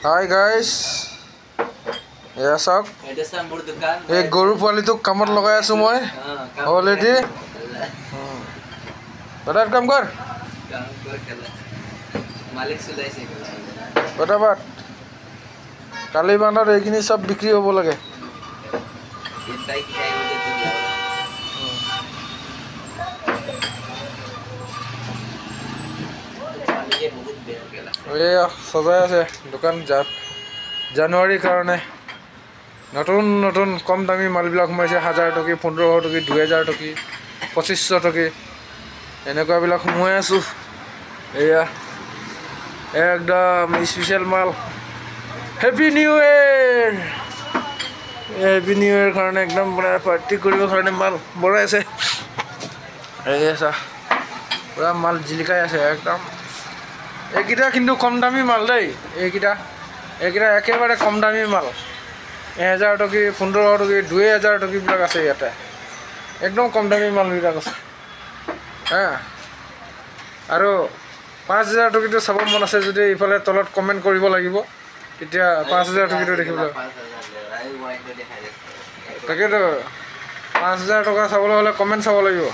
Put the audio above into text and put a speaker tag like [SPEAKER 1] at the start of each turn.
[SPEAKER 1] Hi guys, ya sok. Guru পোৱালিটোক কামত লগাই আছো মই অলৰেডি বটাত কাম কৰ মালিক চলাইছে বটাবাত কালি বানত এইখিনি সব বিক্ৰী হ'ব লাগে সজাই আছে দোকান জানুৱাৰীৰ কাৰণে নতুন নতুন কম দামী মালবিলাক সোমাইছে 1000 টকা 1500 টকা 2000 টকা 2500 টকা এনেকুৱাবিলাক সোমাই আছো এয়া একদম স্পেশাল মাল হ্যাপি নিউ ইয়াৰ কাৰণে একদম পুৰা পাৰ্টি কৰিবৰ কাৰণে মাল বঢ়াই আছে এয়া পুৰা মাল জিলিকাই আছে একদম এইকেইটা কিন্তু কম দামী মাল দেই এইকেইটা একেবাৰে কম দামী মাল 1000 টকা 1500 টকা 2000 টকা বিলাক আছে ইয়াতে একদম কম দামী মালবিলাক আছে হ্যাঁ আৰু 5000 টকাটো চাব মন আছে যদি ইফালে তলত কমেন্ট কৰিব লাগিব তেতিয়া 5000 টকাটো দেখিব তাকেতো 5000 টকা চাবলৈ হলে কমেন্ট চাব লাগিব